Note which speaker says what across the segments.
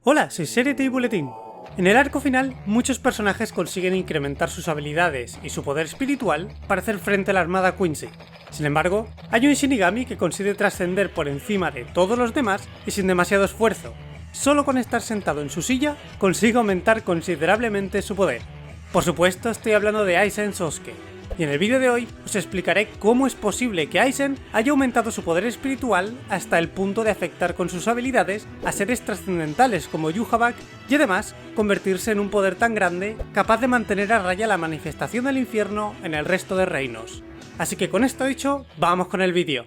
Speaker 1: Hola, soy Serete y Buletín. En el arco final, muchos personajes consiguen incrementar sus habilidades y su poder espiritual para hacer frente a la armada Quincy. Sin embargo, hay un Shinigami que consigue trascender por encima de todos los demás y sin demasiado esfuerzo. Solo con estar sentado en su silla, consigue aumentar considerablemente su poder. Por supuesto, estoy hablando de Aizen Sosuke. Y en el vídeo de hoy os explicaré cómo es posible que Aizen haya aumentado su poder espiritual hasta el punto de afectar con sus habilidades a seres trascendentales como Yhwach y además convertirse en un poder tan grande capaz de mantener a raya la manifestación del infierno en el resto de reinos. Así que con esto dicho, vamos con el vídeo.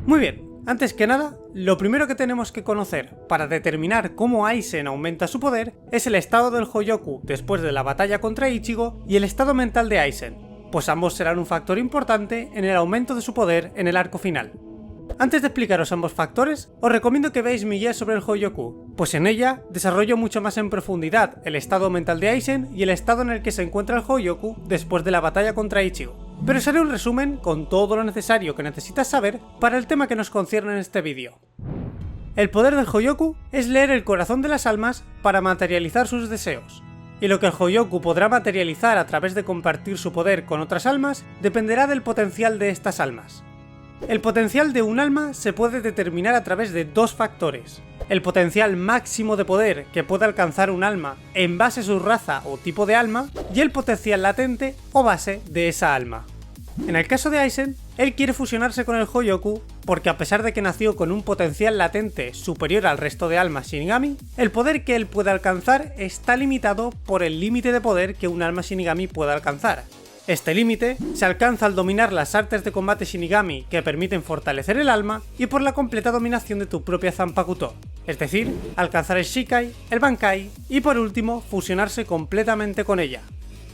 Speaker 1: Muy bien, antes que nada, lo primero que tenemos que conocer para determinar cómo Aizen aumenta su poder es el estado del Hōjōku después de la batalla contra Ichigo y el estado mental de Aizen, pues ambos serán un factor importante en el aumento de su poder en el arco final. Antes de explicaros ambos factores, os recomiendo que veáis mi guía sobre el Hōjōku, pues en ella desarrollo mucho más en profundidad el estado mental de Aizen y el estado en el que se encuentra el Hōjōku después de la batalla contra Ichigo. Pero os haré un resumen con todo lo necesario que necesitas saber para el tema que nos concierne en este vídeo. El poder del Hōjōku es leer el corazón de las almas para materializar sus deseos. Y lo que el Hōjōku podrá materializar a través de compartir su poder con otras almas dependerá del potencial de estas almas. El potencial de un alma se puede determinar a través de dos factores: el potencial máximo de poder que puede alcanzar un alma en base a su raza o tipo de alma, y el potencial latente o base de esa alma. En el caso de Aizen, él quiere fusionarse con el Hōjōku porque a pesar de que nació con un potencial latente superior al resto de almas Shinigami, el poder que él puede alcanzar está limitado por el límite de poder que un alma Shinigami puede alcanzar. Este límite se alcanza al dominar las artes de combate Shinigami que permiten fortalecer el alma y por la completa dominación de tu propia Zanpakuto, es decir, alcanzar el Shikai, el Bankai y por último fusionarse completamente con ella.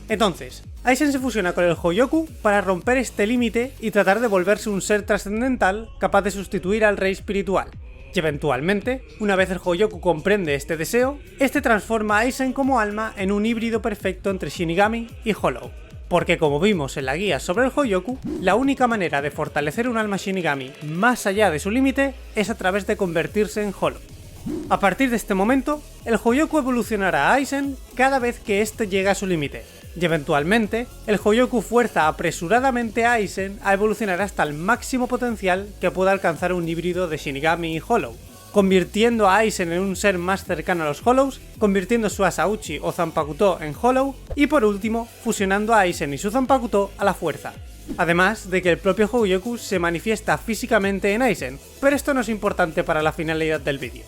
Speaker 1: Entonces, Aizen se fusiona con el Hōjōku para romper este límite y tratar de volverse un ser trascendental capaz de sustituir al rey espiritual. Y eventualmente, una vez el Hōjōku comprende este deseo, este transforma a Aizen como alma en un híbrido perfecto entre Shinigami y Hollow. Porque como vimos en la guía sobre el Hōjōku, la única manera de fortalecer un alma Shinigami más allá de su límite es a través de convertirse en Hollow. A partir de este momento, el Hōjōku evolucionará a Aizen cada vez que éste llegue a su límite, y eventualmente, el Hōjōku fuerza apresuradamente a Aizen a evolucionar hasta el máximo potencial que pueda alcanzar un híbrido de Shinigami y Hollow, convirtiendo a Aizen en un ser más cercano a los Hollows, convirtiendo su Asauchi o Zanpakuto en Hollow, y por último, fusionando a Aizen y su Zanpakuto a la fuerza. Además de que el propio Hōjōku se manifiesta físicamente en Aizen, pero esto no es importante para la finalidad del vídeo.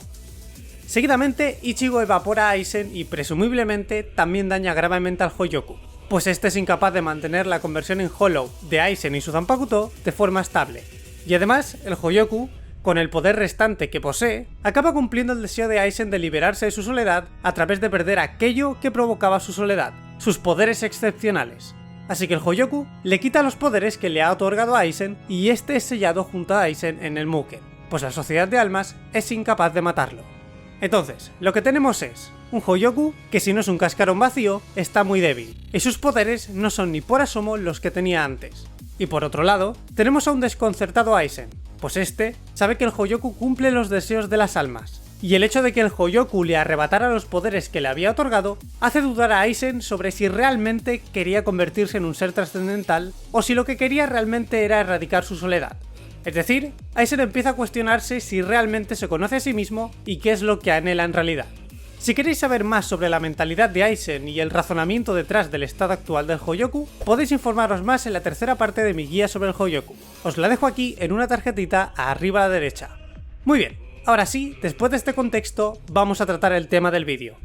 Speaker 1: Seguidamente, Ichigo evapora a Aizen y presumiblemente también daña gravemente al Hōjōku, pues este es incapaz de mantener la conversión en Hollow de Aizen y su Zanpakuto de forma estable. Y además, el Hōjōku, con el poder restante que posee, acaba cumpliendo el deseo de Aizen de liberarse de su soledad a través de perder aquello que provocaba su soledad, sus poderes excepcionales. Así que el Hōjōku le quita los poderes que le ha otorgado a Aizen y este es sellado junto a Aizen en el Mugen, pues la Sociedad de Almas es incapaz de matarlo. Entonces, lo que tenemos es un Hōjōku que si no es un cascarón vacío, está muy débil, y sus poderes no son ni por asomo los que tenía antes. Y por otro lado, tenemos a un desconcertado Aizen, pues este sabe que el Hōjōku cumple los deseos de las almas, y el hecho de que el Hōjōku le arrebatara los poderes que le había otorgado hace dudar a Aizen sobre si realmente quería convertirse en un ser trascendental o si lo que quería realmente era erradicar su soledad. Es decir, Aizen empieza a cuestionarse si realmente se conoce a sí mismo y qué es lo que anhela en realidad. Si queréis saber más sobre la mentalidad de Aizen y el razonamiento detrás del estado actual del Hōjōku, podéis informaros más en la tercera parte de mi guía sobre el Hōjōku. Os la dejo aquí en una tarjetita arriba a la derecha. Muy bien, ahora sí, después de este contexto, vamos a tratar el tema del vídeo.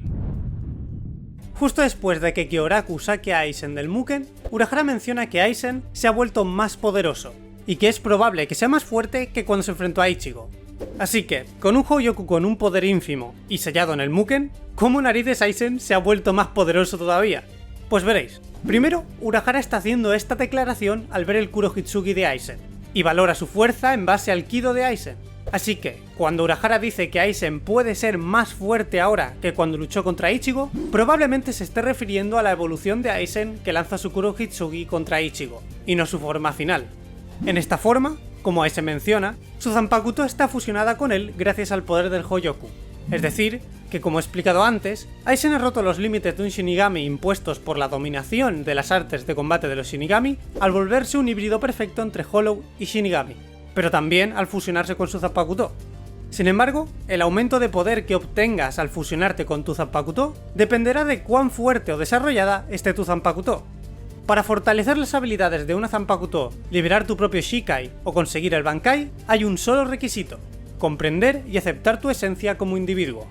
Speaker 1: Justo después de que Kyoraku saque a Aizen del Mugen, Urahara menciona que Aizen se ha vuelto más poderoso, y que es probable que sea más fuerte que cuando se enfrentó a Ichigo. Así que, con un Hōjōku con un poder ínfimo y sellado en el Mugen, ¿cómo narices Aizen se ha vuelto más poderoso todavía? Pues veréis, primero Urahara está haciendo esta declaración al ver el Kurohitsugi de Aizen, y valora su fuerza en base al Kido de Aizen. Así que, cuando Urahara dice que Aizen puede ser más fuerte ahora que cuando luchó contra Ichigo, probablemente se esté refiriendo a la evolución de Aizen que lanza su Kurohitsugi contra Ichigo, y no su forma final. En esta forma, como Aizen menciona, su Zanpakuto está fusionada con él gracias al poder del Hoyoku. Es decir, que como he explicado antes, Aizen ha roto los límites de un Shinigami impuestos por la dominación de las artes de combate de los Shinigami al volverse un híbrido perfecto entre Hollow y Shinigami, pero también al fusionarse con su Zanpakuto. Sin embargo, el aumento de poder que obtengas al fusionarte con tu Zanpakuto dependerá de cuán fuerte o desarrollada esté tu Zanpakuto. Para fortalecer las habilidades de una Zanpakuto, liberar tu propio Shikai o conseguir el Bankai, hay un solo requisito: comprender y aceptar tu esencia como individuo.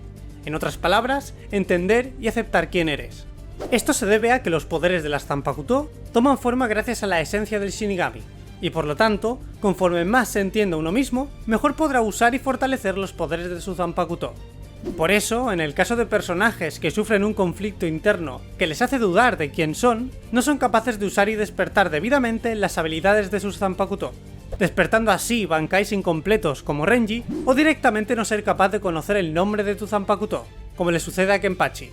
Speaker 1: En otras palabras, entender y aceptar quién eres. Esto se debe a que los poderes de las Zanpakuto toman forma gracias a la esencia del Shinigami, y por lo tanto, conforme más se entienda uno mismo, mejor podrá usar y fortalecer los poderes de su Zanpakuto. Por eso, en el caso de personajes que sufren un conflicto interno que les hace dudar de quién son, no son capaces de usar y despertar debidamente las habilidades de sus Zanpakuto, despertando así Bankais incompletos como Renji, o directamente no ser capaz de conocer el nombre de tu Zanpakuto, como le sucede a Kenpachi.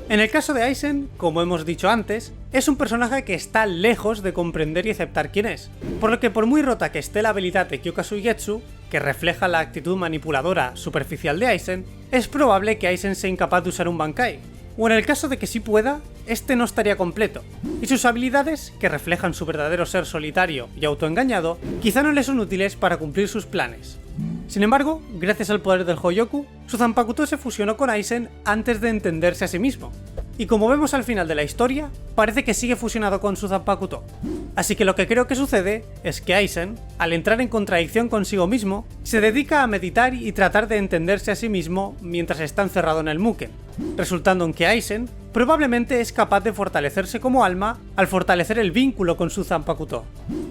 Speaker 1: En el caso de Aizen, como hemos dicho antes, es un personaje que está lejos de comprender y aceptar quién es, por lo que por muy rota que esté la habilidad de Kyoka Suigetsu, que refleja la actitud manipuladora superficial de Aizen, es probable que Aizen sea incapaz de usar un Bankai, o en el caso de que sí pueda, este no estaría completo, y sus habilidades, que reflejan su verdadero ser solitario y autoengañado, quizá no le son útiles para cumplir sus planes. Sin embargo, gracias al poder del Hoyoku, su Zanpakuto se fusionó con Aizen antes de entenderse a sí mismo, y como vemos al final de la historia, parece que sigue fusionado con su Zanpakuto. Así que lo que creo que sucede es que Aizen, al entrar en contradicción consigo mismo, se dedica a meditar y tratar de entenderse a sí mismo mientras está encerrado en el Mugen, resultando en que Aizen probablemente es capaz de fortalecerse como alma al fortalecer el vínculo con su Zanpakuto.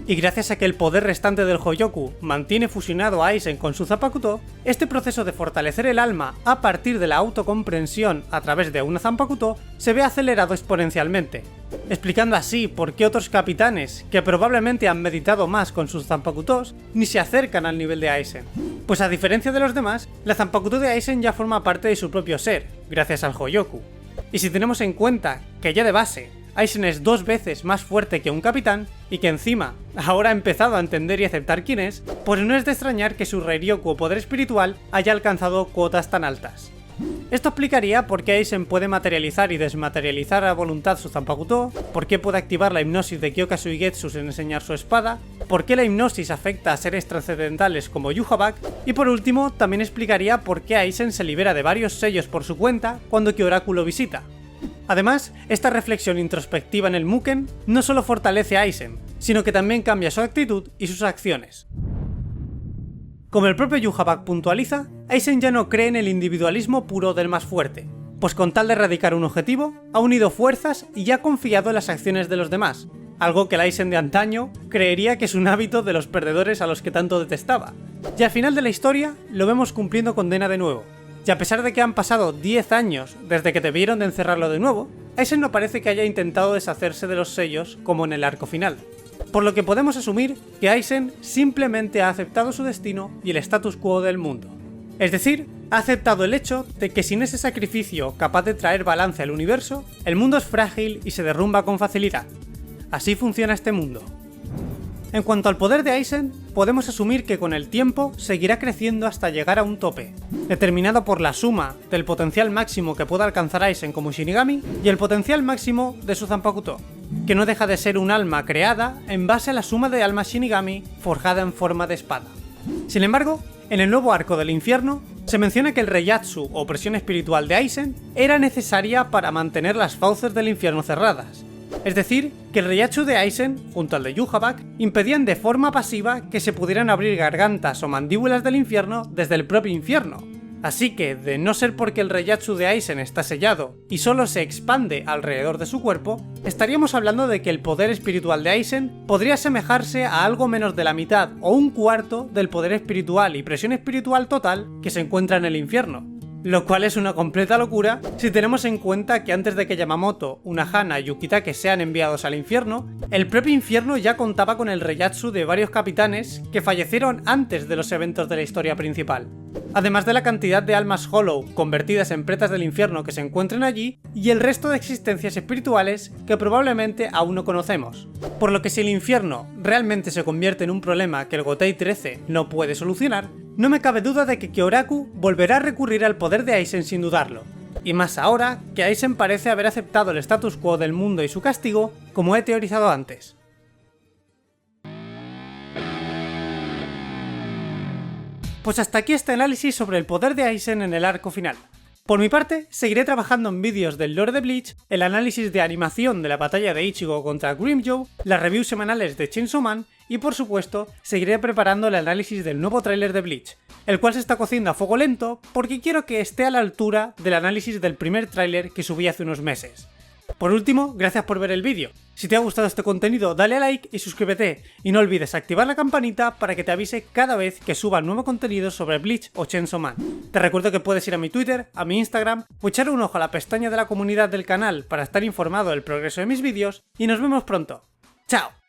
Speaker 1: Y gracias a que el poder restante del Hoyoku mantiene fusionado a Aizen con su Zanpakuto, este proceso de fortalecer el alma a partir de la autocomprensión a través de una Zanpakuto se ve acelerado exponencialmente, explicando así por qué otros capitanes, que probablemente han meditado más con sus Zanpakutos, ni se acercan al nivel de Aizen. Pues a diferencia de los demás, la Zanpakuto de Aizen ya forma parte de su propio ser, gracias al Hoyoku. Y si tenemos en cuenta que ya de base, Aizen es 2 veces más fuerte que un capitán, y que encima ahora ha empezado a entender y aceptar quién es, pues no es de extrañar que su Reiryoku o poder espiritual haya alcanzado cuotas tan altas. Esto explicaría por qué Aizen puede materializar y desmaterializar a voluntad su Zanpakuto, por qué puede activar la hipnosis de Kyoka Suigetsu sin enseñar su espada, por qué la hipnosis afecta a seres trascendentales como Yhwach, y por último también explicaría por qué Aizen se libera de varios sellos por su cuenta cuando Kyoraku lo visita. Además, esta reflexión introspectiva en el Mugen no solo fortalece a Aizen, sino que también cambia su actitud y sus acciones. Como el propio Yhwach puntualiza, Aizen ya no cree en el individualismo puro del más fuerte, pues con tal de erradicar un objetivo, ha unido fuerzas y ya ha confiado en las acciones de los demás, algo que el Aizen de antaño creería que es un hábito de los perdedores a los que tanto detestaba. Y al final de la historia, lo vemos cumpliendo condena de nuevo, y a pesar de que han pasado 10 años desde que debieron de encerrarlo de nuevo, Aizen no parece que haya intentado deshacerse de los sellos como en el arco final. Por lo que podemos asumir que Aizen simplemente ha aceptado su destino y el status quo del mundo. Es decir, ha aceptado el hecho de que sin ese sacrificio capaz de traer balance al universo, el mundo es frágil y se derrumba con facilidad. Así funciona este mundo. En cuanto al poder de Aizen, podemos asumir que con el tiempo seguirá creciendo hasta llegar a un tope, determinado por la suma del potencial máximo que pueda alcanzar Aizen como Shinigami y el potencial máximo de su Zanpakuto, que no deja de ser un alma creada en base a la suma de almas Shinigami forjada en forma de espada. Sin embargo, en el nuevo arco del infierno, se menciona que el Reiyatsu o presión espiritual de Aizen era necesaria para mantener las fauces del infierno cerradas. Es decir, que el Reiyatsu de Aizen, junto al de Yhwach, impedían de forma pasiva que se pudieran abrir gargantas o mandíbulas del infierno desde el propio infierno. Así que, de no ser porque el Reiyatsu de Aizen está sellado y solo se expande alrededor de su cuerpo, estaríamos hablando de que el poder espiritual de Aizen podría asemejarse a algo menos de la mitad o un cuarto del poder espiritual y presión espiritual total que se encuentra en el infierno. lo cual es una completa locura si tenemos en cuenta que antes de que Yamamoto, Unahana y Ukitake sean enviados al infierno, el propio infierno ya contaba con el Reiatsu de varios capitanes que fallecieron antes de los eventos de la historia principal, además de la cantidad de almas Hollow convertidas en pretas del infierno que se encuentren allí y el resto de existencias espirituales que probablemente aún no conocemos. Por lo que si el infierno realmente se convierte en un problema que el Gotei 13 no puede solucionar, no me cabe duda de que Kyoraku volverá a recurrir al poder de Aizen sin dudarlo. Y más ahora que Aizen parece haber aceptado el status quo del mundo y su castigo, como he teorizado antes. Pues hasta aquí este análisis sobre el poder de Aizen en el arco final. Por mi parte, seguiré trabajando en vídeos del lore de Bleach, el análisis de animación de la batalla de Ichigo contra Grimmjow, las reviews semanales de Chainsaw Man y por supuesto, seguiré preparando el análisis del nuevo tráiler de Bleach, el cual se está cociendo a fuego lento porque quiero que esté a la altura del análisis del primer tráiler que subí hace unos meses. Por último, gracias por ver el vídeo. Si te ha gustado este contenido, dale a like y suscríbete, y no olvides activar la campanita para que te avise cada vez que suba nuevo contenido sobre Bleach o Chainsaw Man. Te recuerdo que puedes ir a mi Twitter, a mi Instagram, o echar un ojo a la pestaña de la comunidad del canal para estar informado del progreso de mis vídeos, y nos vemos pronto. ¡Chao!